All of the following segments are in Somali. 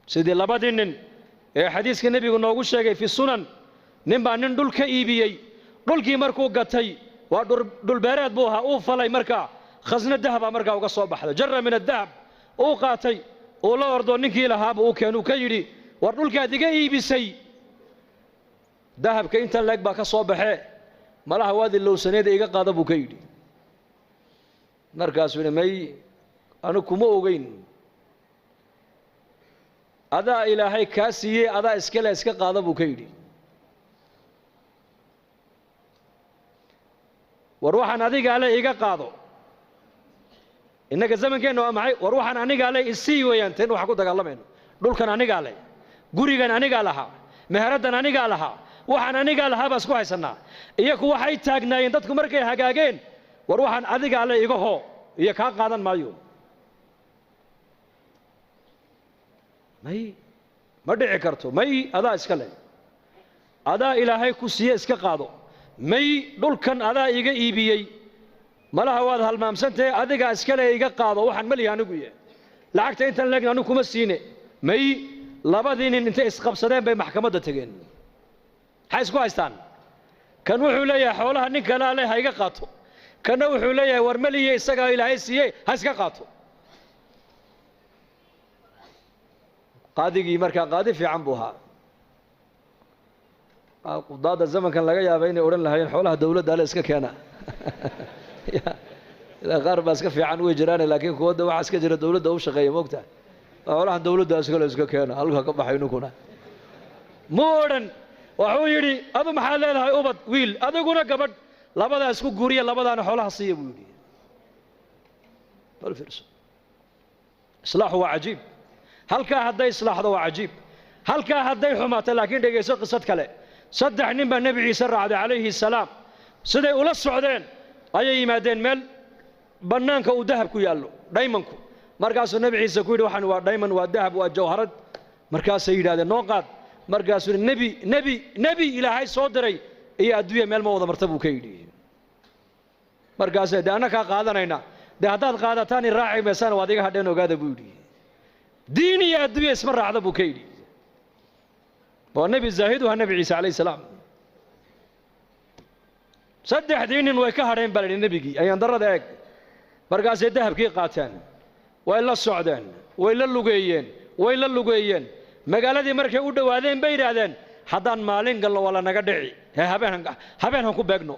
سيدي لبادين حديث النبي نوغو شيغay في السنن نبا نين دول ka iibiyay dhulkii markuu gatay waa dhul beereed buu ahaa uu falay markaa khasna dahab markaa uga soo baxday jarra min adahab uu qaatay oo la ordo ninkii lahaaba uu keenuu ka yiri war dhulkaad iga iibisay dahabka inta leeg baa ka soo baxee malaha waadi lowsaneeda iga qaada buu ka yiri markaas uu may anu kuma ogeyn adaa ilaahay ka siiyay adaa iska qaada buu ka yiri وروحان أديك عليه إيقاظه إنك الزمن كأنه معي وروحان أنيق عليه السي وينتين وحكوتك الله منه دول كان أنيق عليه قري كان أنيق عليها مهردنا أنيق عليها وحان أنيق عليها بس كويس سنة إياك وحي تاجنا ينتدكم مركي حقاقين وروحان أديك عليه إيقاظه إياك ها قادن مايو ما دعي كرتو ماي أدا إسكالي أدا إلهي كسيه إسكا قادو may dhulkan adaa iga iibiyay malaha waad halmaamsantay adiga iskale iga qaado waxaan maliya anigu yahay lacagta intan leegna anigu kuma siine may labadii nin intay isqabsadeen bay maxkamadda tageen hay isku haystaan kan wuxuu leeyahay xoolaha nin kale leh ha iga qaato kana wuxuu leeyahay war maliya isaga ilaahay siiyay ha iska qaato qaadigii markaa qaadi fiican buu ahaa قضاء الزمن كان لقى يا بيني أورن لهين حولها دولة ده لسه كيانا الغرب بس كفي عن وجراني لكن كود وعسك جرى الدولة ده وش غير موقتها حولها دولة ده لسه كيانا هلها كم حينكونا مورن وحويري هذا محل لها أوبد ويل هذا يقولنا قبل لا بد أسكو غوريا لا بد أنا حولها صيب ويلي بالفرس إصلاح هو عجيب هل كهذا إصلاح هو عجيب هل كهذا حماة لكن ده يسوق قصة كله صدح نبى النبي عيسى عليه السلام سيدي ولا السعودين أي مادين مال بنانك وذهب كيالو دايماًكو مركز النبي عيسى كويد وحن ودايماً والذهب والجوهرات مركز سيد هذا النقاد مركز النبي إلى هاي صدري هي أدوية مال موضة مرتبو كيدي مركز ده أنا كقاعدنا هنا ده هذا القاعدة ثاني راعي مثلا واديك هدينا وقاعد بودي ديني أدوية اسمه راعي أبو كيدي والنبي الزاهد والنبي عيسى عليه السلام صدح دين ويكهرين بلد النبي أي أندر ذاك برقاس الذهب كي قاتان وإلا السعودان وإلا اللقيين مقالة دي مركي ودوا هذين بير هذين حدان مالين قال له ولا نقدعي هبينهم كوبيقنو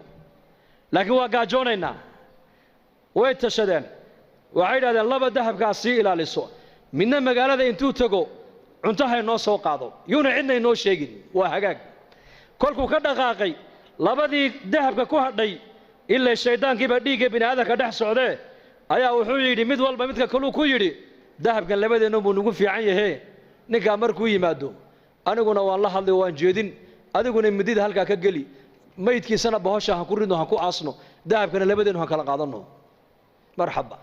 لكن وقع جونينا ويتشدين وعيد هذا الله بالذهب كاسي إلى للسوق من مقالة دي انتو تقو cuntahay noo soo qaado yuuna cidna inoo sheegin waa hagaag kolku ka dhaqaaqay labadii dahabka ku hadhay ilaa shaydaankiiba dhiigga bini'aadamka dhex socdee ayaa wuxuu yidhi mid walba midka kaluu ku yidhi dahabkan labadeena buu nagu fiican yahay ninka markuu yimaado aniguna waan la hadlay waan jeedin adiguna midida halka ka gali maydkiisana bahasha ha ku ridno ha ku aasno dahabkana labadeena ha kala qaadano marxaba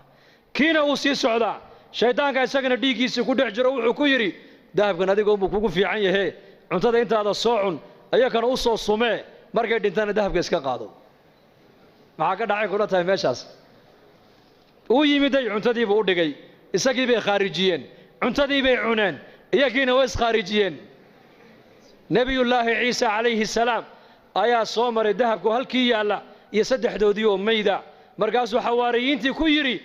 kiina uu sii socdaa shaydaanka isagana dhiiggiisa ku dhex jiro wuxuu ku yidhi dahabkan adiga uu kugu fiican yahay cuntada intaada soo cun ayakana u soo sumee markay dhintana dahabka iska qaado maxaa ka dhacay kula tahay meeshaas uu yimiday cuntadiiba u dhigay isagii bay khaarijiyeen cuntadii bay cuneen iyagiina way iskaarijiyeen nabiyullaahi ciisa calayhi salaam ayaa soo maray dahabku halkii yaalla iyo saddexdoodii oo mayda markaasuu xawaariyiintii ku yidhi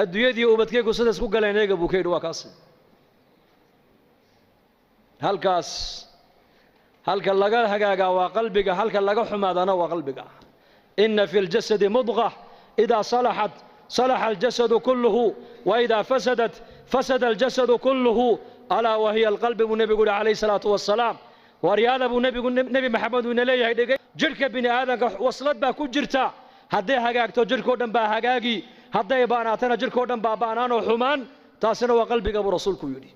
adduunyadii ubadkaygu sidaas ku galeen eega buu ka yidhi waa kaas halkaas halka laga hagaaga waa qalbiga halka laga xumaadana waa qalbiga inna fil jasadi mudghah idha salahat salaha al jasadu kulluhu wa idha fasadat fasada al jasadu kulluhu ala wa hiya al qalbi nabi alayhi salatu wassalam wariyada nabi maxamed uu leeyahay dhigay jirka bini aadanka waslad baa ku jirta haday hagaagto jirko dhan baa hagaagi haday baanaatana jirko dhan baa baanaan oo xumaan taasina waa qalbiga buu rasuulku yiri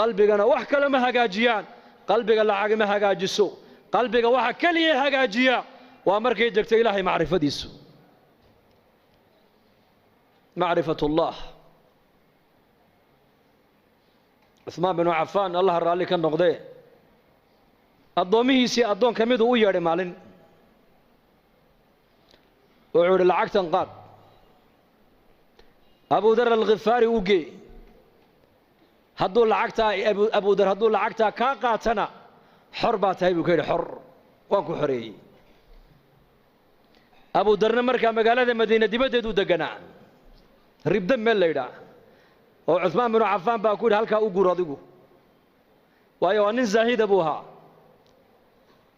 qalbigana wax kale ma hagaajiyaan qalbiga lacag ma hagaajiso qalbiga waxa kaliya hagaajiya waa markay degto ilaahay macrifadiisu macrifatullah Uthman bin Affan Allah raali ka noqday adoomihiisi adoon kamid uu yeedhay maalin wuxuu yiri lacagtan qaad Abu Dharr al-Ghifari uu geey hadduu lacagtaa Abu Dar hadduu lacagtaa ka qaatana xor baa tahay buu ka yidhi xor waan ku xoreeyey Abu Darna markaa magaalada Madiina dibaddeedu deganaa ribda meel la yidhaa oo Uthman bin Affan baa ku yidhi halkaa u guur adigu waayo waa nin zaahida buu ahaa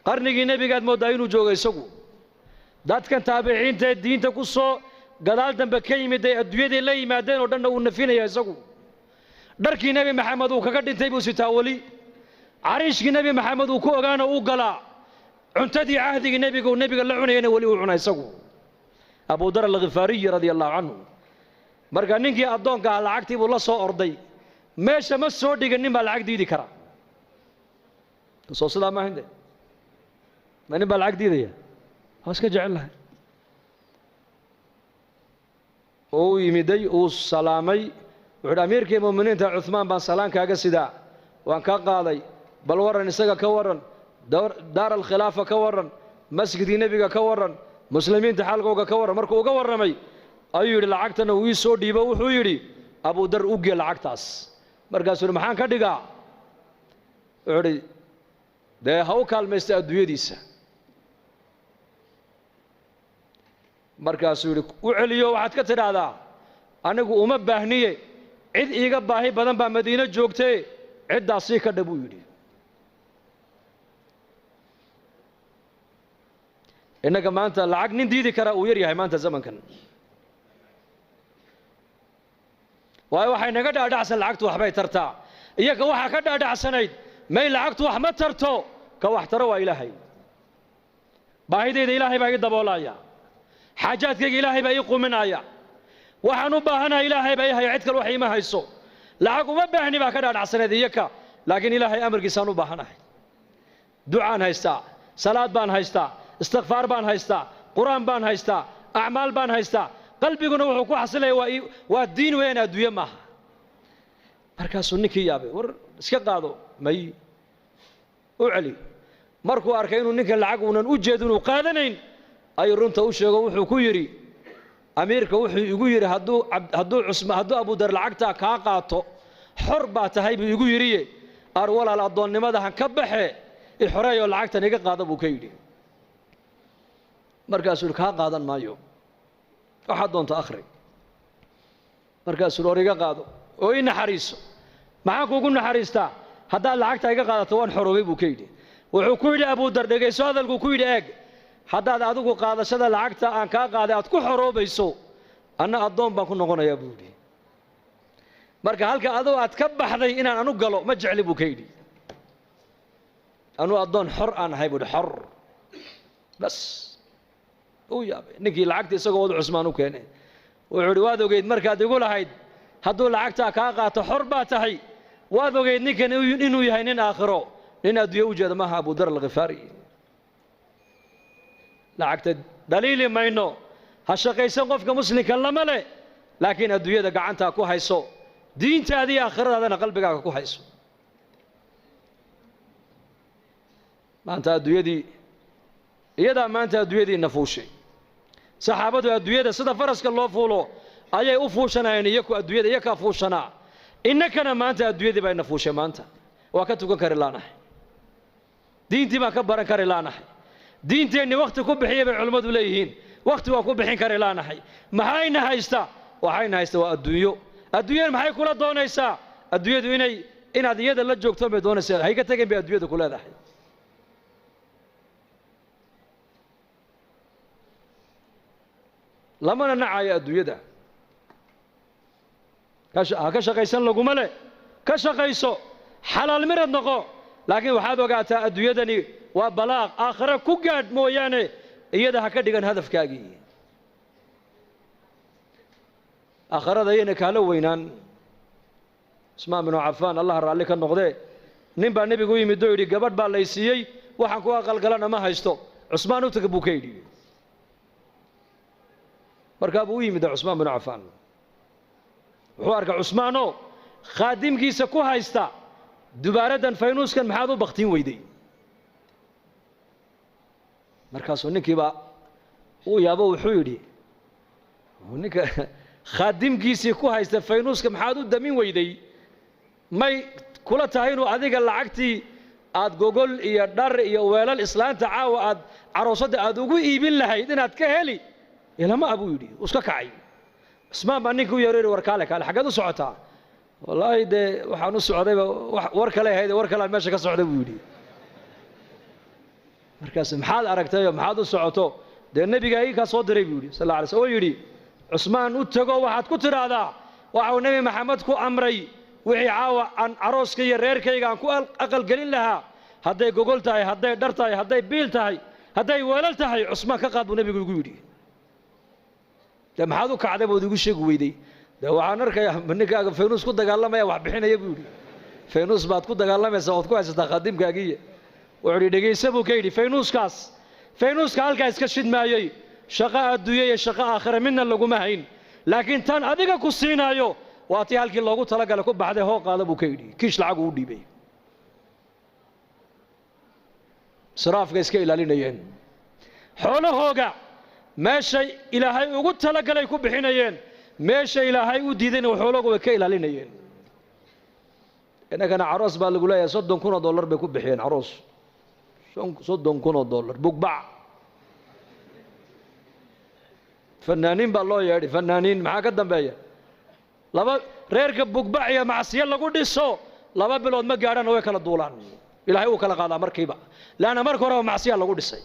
qarnigii nebigaad moodaa inuu joogo isagu dadkan taabiciinta ee diinta ku soo gadaal dambe ka yimid ay adduunyada la yimaadeen oo dhan uu nafinaya isagu dharkii nabi maxamed uu kaga dhintay buu sitaa wali cariishkii nabi maxamed uu ku ogaana uu galaa cuntadii cahdigii nabiga la cunayna wali uu cunay isagu Abu Dar al-Ghifari radiyallahu anhu marka ninkii adoonka lacagtii buu la soo orday meesha ma soo dhiganin baa lacag diidi kara soo sidaa ma hinde ma nin baa lacag diidaya iska jecel lahay oo yimiday oo salaamay wuxuu amiirkii muuminiinta Uthman baan salaan kaaga sidaa waan ka qaaday bal waran isaga ka waran daar al-khilaafa ka waran masjidii nabiga ka waran muslimiinta xalqooga ka waran markuu uga waramay ayuu yiri lacagtana uu soo dhiibo wuxuu yiri Abu Dar u gee lacagtaas markaasuu maxaan ka dhigaa wuxuu de haw kaalmaysta adduunyadiisa markaasuu yiri u celiyo waxaad ka tiraahdaa anigu uma baahniye cid iiga baahi badan baa Madiina joogtay ciddaasi ka dhabu yiri inaga maanta lacag nin diidi kara uu yar yahay maanta zamankan waxay naga dhaadhacsan lacagtu waxbay tartaa iyaga waxa ka dhaadhacsanayd may lacagtu wax ma tarto ka wax taro waa ilaahay baahideeda ilaahay baa i daboolaya xaajaadkayga ilaahay baa i quminaya waxaan u baahanahay ilaahay baa i haya cid kale wax ima hayso lacag uma baahni baa ka dhaadhacsanayd iyaga laakiin ilaahay amarkiisaan u baahanahay ducaan haystaa salaad baan haystaa istighfar baan haystaa quraan baan haystaa acmaal baan haystaa qalbiguna wuxuu ku xasilay waa diin weyn adduunyo maaha markaasuu ninkii yaabay war iska qaado may u celi markuu arkay inuu ninka lacag uunan u jeedin uu qaadanayn ay runta u sheego wuxuu ku yiri amiirka wuxuu igu yiri hadduu Abu Dar lacagta ka qaato xor baa tahay buu igu yiri ar walaal adoonnimada han ka baxe i xoreeyo lacagtan iga qaado buu ka yiri markaasuu ka qaadan maayo waxa doonto akhri markaasuu origa qaado oo in naxariiso maxaa kuugu naxariistaa haddaa lacagta iga qaadato waan xoroobay buu ka yiri wuxuu ku yiri Abu Dar dhageyso hadalku ku yiri eeg haddaad adigu qaadashada lacagta aan ka qaaday aad ku xoroobayso anna adoon baan ku noqonayaa buu yiri marka halka adoo aad ka baxday inaan anu galo ma jecli buu ka yiri anu adoon xor aan ahay buu xor bas oo yaabay ninkii lacagta isagoo wada Usmaan u keenay wuxuu yiri waad ogeyd markaad igu lahayd hadduu lacagta ka qaato xor baa tahay waad ogeyd ninkan inuu yahay nin aakhiro nin adduunyo u jeeda maaha Abu Dar al-Ghifari lacagta daliili mayno ha shaqaysan qofka muslimka lama leh laakiin adduunyada gacanta ku hayso diintaadii aakhiradaadana qalbigaaga ku hayso maanta adduunyadii iyada maanta adduunyadii nafuushay saxaabadu adduunyada sida faraska loo fuulo ayay u fuushanayeen iyagu adduunyada iyaga fuushanaa innakana maanta adduunyadii bay nafuushay maanta waa ka tukan kari laanahay diintii baan ka baran kari laanahay diinteenni waqti ku bixiyay bay culimadu leeyihiin waqti waa ku bixin kari laanahay maxayna haysta waxayna haysta waa adduunyo maxay kula doonaysaa adduunyadu inaad iyada la joogto bay doonaysaa hay ka tageen bay adduunyada ku leedahay lamana nacayo adduunyada ka shaqaysan laguma leh ka shaqayso xalaal mirad noqo laakiin waxaad ogaataa adduunyadani waa balaaq aakhira ku gaadh mooyaane iyada ha ka dhigan hadafkaagii aakhirada ayayna kaala weynaan Usmaan bin Affan Allah raalli ka noqdee nin baa nabigu yimid oo yiri gabadh baa lay siiyay waxaan ku aqalgalana ma haysto Usmaan u tagay buu ka yidhi markaa buu yimid Usmaan bin Affan wuxuu arkay Usmaano khaadimkiisa ku haysta dubaaradan faynuuskan maxaad u baqtiin weyday markaasuu ninkiiba uu yaabo wuxuu yidhi ninka khaadimkiisii ku haysta faynuuska maxaad u damin weyday may kula tahay inuu adiga lacagtii aad gogol iyo dhar iyo weelal islaanta caawa aad caroosada aad ugu iibin lahayd inaad ka heli ilama abuu yidhi iska kacay Usmaan baa ninkuu yareeray war kaale xageed u socotaa wallaahi de waxaan u socdayba war kale ahayd war kale meesha ka socday buu yidhi markaas maxaad aragtay maxaad u socoto de nabiga ay ka soo diray buu yidhi sallallahu alayhi wasallam yidhi Usmaan u tago waxaad ku tiraahdaa waxa uu nabi maxamed ku amray wixii caawa aan arooska iyo reerkayga aan ku aqal galin lahaa hadday gogol tahay hadday dhar tahay hadday biil tahay hadday weelal tahay Usmaan ka qaad buu nabigu ugu yidhi de maxaad u kacday buu igu sheeg weyday de waxaan arkayaa ninkaaga faynuus ku dagaalamaya wax bixinaya buu yidhi faynuus baad ku dagaalamaysaa ood ku haysataa khadimkaagiiya wuxuu dhegaysa buu ka yidhi faynuuska halkaa iska shidmaayey shaqo adduunye iyo shaqo aakhira midna laguma hayn laakiin tan adiga ku siinaayo waa tii halkii loogu talagalay ku baxday hoo qaada buu ka yidhi kiish lacag uu dhiibay israafka iska ilaalinayeen xoolahooga meeshay ilaahay ugu talagalay ku bixinayeen meesha ilaahay u diidayna xoolahooga way ka ilaalinayeen inagana caroos baa lagu leeyahay $30,000 bay ku bixiyeen caroos $30,000 bugbac fanaaniin baa loo yeedhay fanaaniin maxaa ka dambeeya laba reerka bugbac iyo macsiyo lagu dhiso 2 bilood ma gaadhana way kala duulaan ilaahay uu kala qaadaa markiiba laana marka hore macsiyo lagu dhisay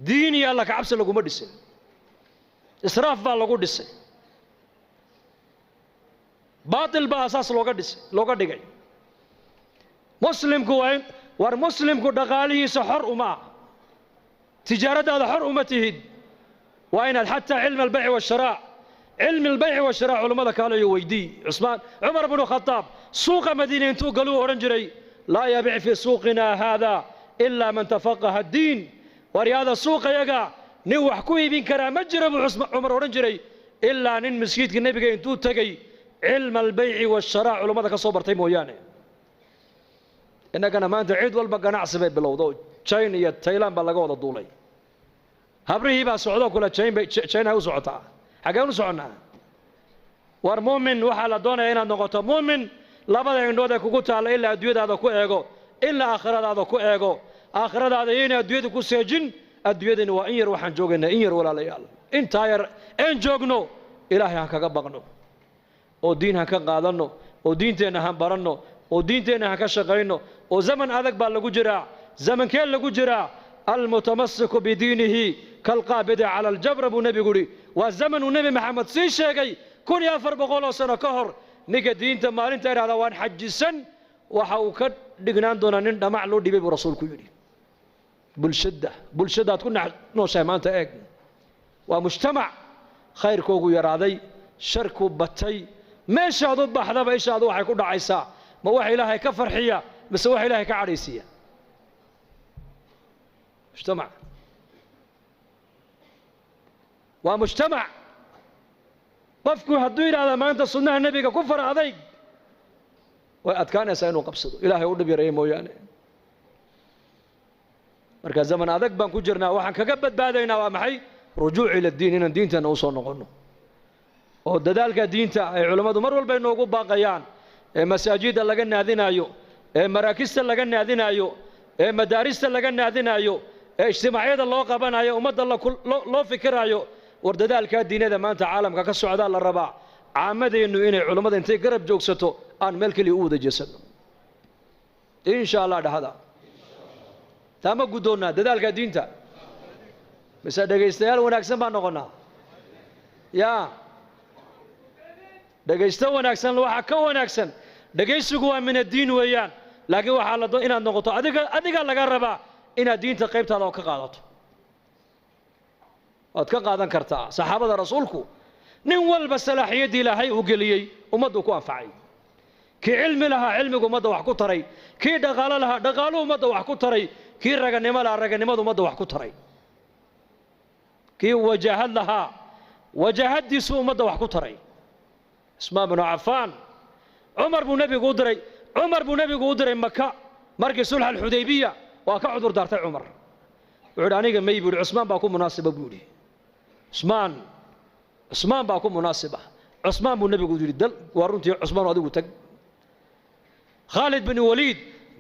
diin iyo alla ka cabsi laguma dhisin israaf baa lagu dhisay baatil baa asaas looga dhigay muslimku war muslimku dhaqaalihiisa xor uma tijaaradaada xor uma tihid waa inaad xataa cilmi albayci washiraa علم البيع والشراء علماء قالوا يويدي عمر بن الخطاب سوق مدينة انتو قالوا أورنجري لا يبيع في سوقنا هذا إلا من تفقه الدين ورياض السوق يقع نوح كوي بن كرام مجرب عمر أورنجري إلا نن مسجد النبي انتو تقي علم البيع والشراء علماء كصبر تيمو يعني إنك أنا ما أنت عيد والبقى نعصب بالوضوء تشين يا تايلاند بلغوا الدولي هبري با سعودة كلها تشين هاو سعودة حاجة سعودنا war muumin waxa la doonayaa inaad noqoto muumin labada indhood ee kugu taala ilaa adduunyadaada ku eego ilaa aakhiradaada ku eego aakhiradaada inay adduunyada ku seejin adduunyadani waa in yar waxaan joogaynaa in yar walaalayaal intaa yar aan joogno ilaahay aan kaga baqno oo diin aan ka qaadano oo diinteena aan baranno oo diinteena aan ka shaqeyno oo zaman adag baa lagu jiraa zamankee lagu jiraa المتمسك بدينه كالقابض على الجبر ابو نبي قولي والزمن النبي محمد سي شيغي كون يا 400 سنه كهر نيجا دينتا مالنتا يرادا وان حجسن waxa uu ka dhignaan doona nin dhamac loo dhibay buu rasuulku yiri bulshada ku nooshay maanta eeg waa mujtamac khayrkoogu yaraaday sharku batay meeshaadu baxdaba ishaadu waxay ku dhacaysaa ma wax ilaahay ka farxiya mise wax ilaahay ka cadhaysiya مجتمع ومجتمع قفكو هدوير هذا ما أنت صنع النبي كفر عليك وأتكان يسألون قبصده إلهي ودب يريمو يعني مركز زمن هذاك بنكو جرنا وحن كقبت بعدين ومحي رجوع إلى الدين إن الدين تنوصل نقولنا ودذلك الدين تاع علماء مر والبين نوقف باقيان مساجد اللي قلنا هذين أيو مراكز اللي قلنا هذين أيو مدارس اللي قلنا هذين أيو اجتماعيات الله قبنا يا أمد الله كل لو فكرها يو ورددا الكادين هذا ما أنت عالم كالسعودة للرباع عامدي إنه إنه علماء أنت قرب جوكسته أن ملك اللي أود جسد إن شاء الله ده هذا تام قدونا ددا الكادين تا بس دقيستيال وناكسن ما نقولنا يا دقيستو وناكسن لو حكوا وناكسن دقيستوا من الدين ويان لكن وحال الله إن النقطة أديك الله قربا إن الدين تقيبت هذا وكقاضته وتكقاضن كرتا صحابة رسولكو نول بسلاحية دي لهي وقليي ومدوكو أنفعي كي علم لها علمك ومدو وحكو تري كي دغال لها دغالو ومدو وحكو تري كي رغنما لها رغنما ومدو وحكو تري كي وجاهد لها وجاهد دي سوء ومدو وحكو تري اسماء بن عفان عمر بن نبي قدري مكة مركز صلح الحديبية وكعذر دارت عمر وعدانيك ما يقول عثمان باكون مناسبة بيقولي عثمان باكون مناسبة عثمان بن نبي قدري دل ورنتي عثمان هذا قلت khaalid bin waliid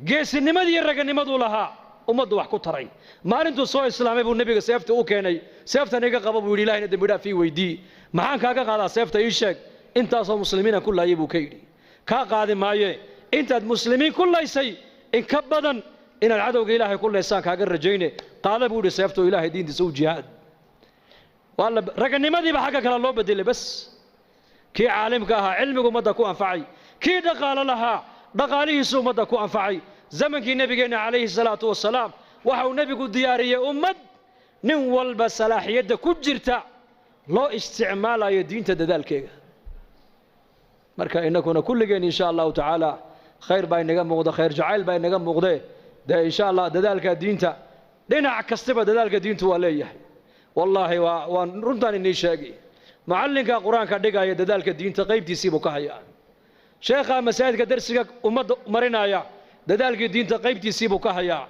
geesinimadii raganimaduu lahaa ummaddu wax ku taray maalintuu soo islaamay buu nabiga seefta u keenay seeftan iga qaba buu yidhi ilaahina dembi dhaaf ii weydii maxaan kaaga qaadaa seefta ii sheeg intaasoo muslimiina ku laayay buu ka yidhi kaa qaadi maaye intaad muslimiin ku laysay in ka badan inaad cadowga ilaahay ku leysaan kaaga rajayne qaada buu yidhi seeftoo ilaahay diintiisa u jihaad raganimadiiba xagga kale loo bedelay bas kii caalimka ahaa cilmigu ummadda ku anfacay kii dhaqaalo lahaa dhaqaalihiisu ummadda ku anfacay zamankii nabigeenna calayhi salaatu wasalaam waxa uu nebigu diyaariyey ummad nin walba salaaxiyadda ku jirta loo isticmaalayo diinta dadaalkeega marka innakuna kulligeen insha allahu tacaala khayr baa inaga muuqda khayr jacayl baa inaga muuqdee dee insha allah dadaalka diinta dhinac kastaba dadaalka diintu waa leeyahay wallaahi waan runtaan inii sheegi macallinka qur-aanka dhigaya dadaalka diinta qaybtiisii buu ka hayaa sheekha masaajidka darsiga ummadda marinaya dadaalkii diinta qaybtiisii buu ka hayaa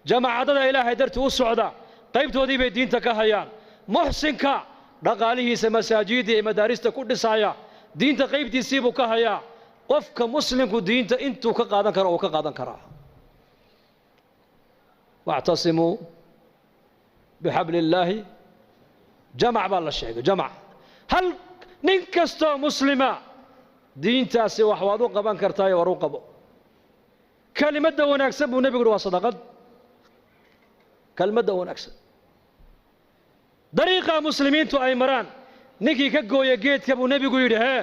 jamaacadada ilaahay dartii u socda qaybtoodii bay diinta ka hayaan muxsinka dhaqaalihiisa masaajidda iyo madaarista ku dhisaya diinta qaybtiisii buu ka hayaa qofka muslimku diinta intuu ka qaadan karo uu ka qaadan karaa wactasimuu bixabli illaahi jamac baa la sheegay jamac hal nin kastoo muslima diintaasi wax waad u qaban kartaayo war u qabo kelimadda wanaagsan buu nebigu yidhi waa sadaqad kelimadda wanaagsan dariiqa muslimiintu ay maraan ninkii ka gooya geedka buu nebigu yidhi hee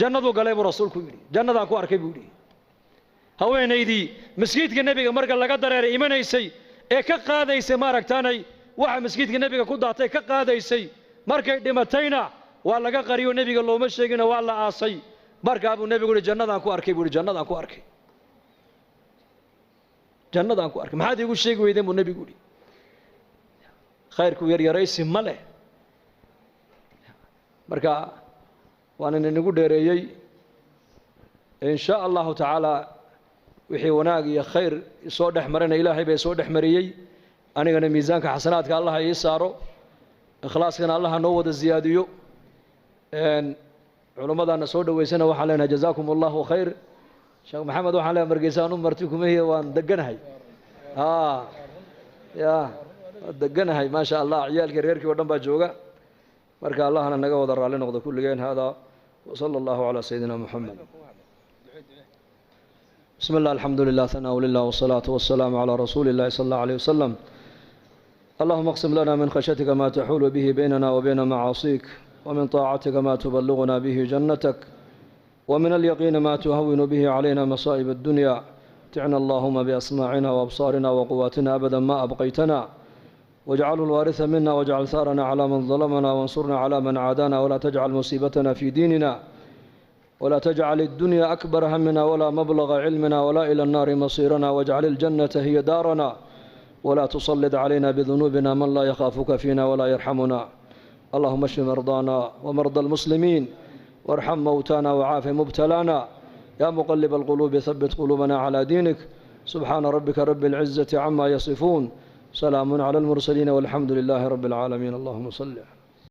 jannaduu galay buu rasuulku yidhi jannadaan ku arkay buu yidhi haweenaydii masjidka nebiga marka laga dareeray imanaysay ee ka qaadaysay maaragtaanay waxa masjidka nebiga ku daatay ka qaadaysay markay dhimatayna waa laga qariyo nebiga looma sheegina waa la aasay markaa buu nebigu yidhi jannadaan ku arkay buu yidhi jannadaan ku arkay jannadaan ku arkay maxaad iigu sheegi weydeen buu nebigu yidhi khayrku yaryaraysi ma leh marka waan inagu dheereeyey insha allahu tacaala wixii wanaag iyo khayr soo dhex marina ilaahay bay soo dhex mariyey anigana miisaanka xasanaadka allah ii saaro ikhlaaskana allah noo wada ziyaadiyo culimmadana soo dhaweysana waxaan leenahay jazaakum allahu khayr sheekh maxamed waxaan leenahay margeysa anu marti kuma hiya waan deganahay ya deganahay ma sha allah ciyaalkii reerkii oo dhan baa jooga marka allahna naga wada raali noqdo kulligeen hada وصلى الله على سيدنا محمد بسم الله الحمد لله ثناء لله والصلاة والسلام على رسول الله صلى الله عليه وسلم اللهم اقسم لنا من خشيتك ما تحول به بيننا وبين معاصيك ومن طاعتك ما تبلغنا به جنتك ومن اليقين ما تهون به علينا مصائب الدنيا متعنا اللهم بأسماعنا وأبصارنا وقواتنا أبدا ما أبقيتنا واجعله الوارث منا واجعل ثارنا على من ظلمنا وانصرنا على من عادانا ولا تجعل مصيبتنا في ديننا ولا تجعل الدنيا أكبر همنا ولا مبلغ علمنا ولا إلى النار مصيرنا واجعل الجنة هي دارنا ولا تسلط علينا بذنوبنا من لا يخافك فينا ولا يرحمنا اللهم اشف مرضانا ومرضى المسلمين وارحم موتانا وعاف مبتلانا يا مقلب القلوب ثبت قلوبنا على دينك سبحان ربك رب العزة عما يصفون سلام على المرسلين والحمد لله رب العالمين اللهم صل